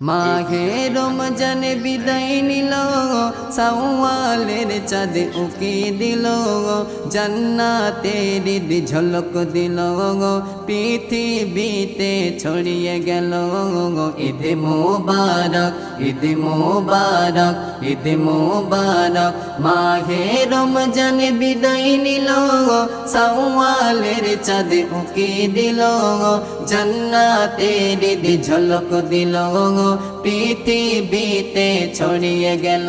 মাঘে রমজান বিদায় নিল, শাওয়ালের চাঁদ উকি দিল, জান্নাতের ঝলক দিল, পৃথিবীতে ছড়িয়ে গেল। ঈদ মোবারক, ঈদ মোবারক, ঈদ মোবারক। মাঘে রমজান বিদায় নিল, শাওয়ালের চাঁদ উকি দিল, জান্নাতের ঝলক দিল, পৃথিবীতে ছড়িয়ে গেল।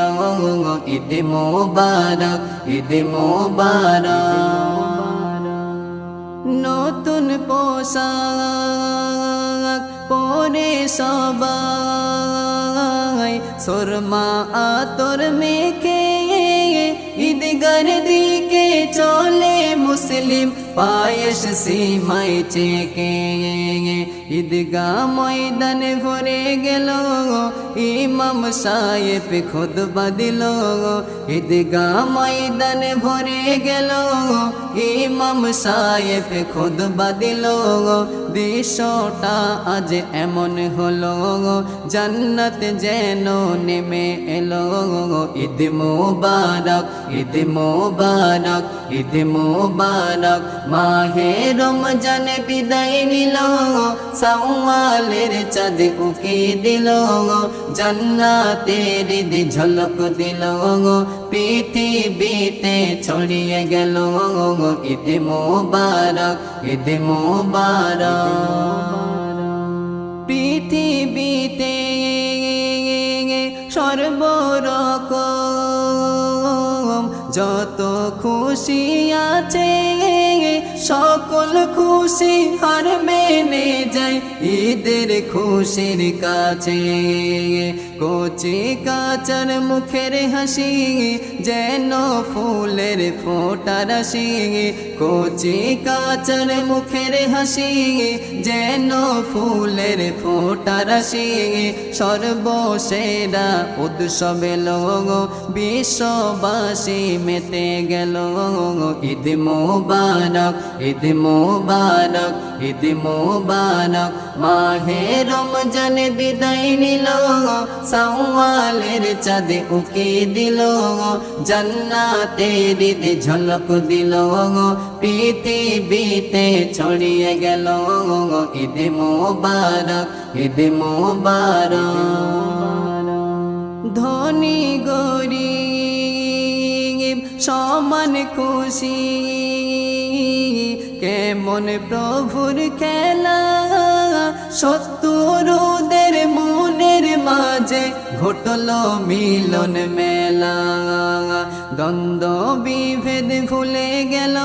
ঈদ মোবারক, ঈদ মোবারক। নতুন পোশাক পরে সবাই, সুরমা আতর মেখে ঈদগার দিকে চলে মুসলিম, পায়েস সিমাই চেকে। ঈদগাহ ময়দান ভরে গেল, ইমাম সাহেব খুতবা দিল। ঈদগাহ ময়দান ভরে গেল, ইমাম সাহেব খুতবা দিল। দৃশ্যটা আজ এমন হলো, জান্নাত যেন নেমে এলো। ঈদ মোবারক, ঈদ মোবারক, ঈদ মোবারক। মাহে রমজান বিদায় নিল, শাওয়ালের চাঁদ উকি দিল, জান্নাতের ঝলক দিল, পৃথিবীতে ছড়িয়ে গেল। ঈদ মোবারক, ঈদ মোবারক। পৃথিবীতে সর্বরকম যত খুশি আছে, সকল খুশি হার মেনে যায় ঈদের খুশির কাছে। কচি কাচার মুখের হাসি যেন ফুলের ফোঁটা রাশি, কচি কাচার মুখের হাসি যেন ফুলের ফোঁটা রাশি। সর্বসেরা উৎসব এলো, বিশ্ববাসী মেতে গেল। ঈদ মোবারক, ঈদ মোবারক, ঈদ মোবারক। মাহে রমজান বিদায় নিল, শাওয়ালের চাঁদ উকি দিল, জান্নাতের ঝলক দিল, পৃথিবীতে ছড়িয়ে গেল। ঈদ মোবারক, ঈদ মোবারক। ধনী গরিব সমান খুশি, কেমন প্রভুর খেলা। শত্রুদের মনের মাঝে ঘটল মিলন মেলা, দ্বন্দ্ব বিভেদ ভুলে গেল,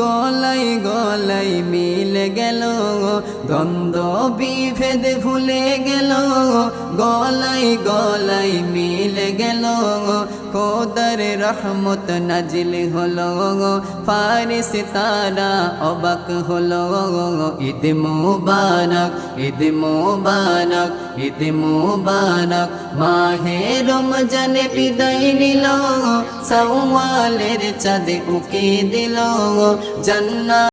গলায় গলায় মিলে গেল। দ্বন্দ্ব বিভেদ ভুলে গেল, গলায় গলায় মিলে গেল। খোদার রহমত নাজিল হলো, ফারিস্তারা অবাক হলো। ঈদ মোবারক, ঈদ মোবারক, ঈদ মোবারক। মাহে রমজান বিদায় নিল, শাওয়ালের চাঁদ উকি দিল, জান্নাত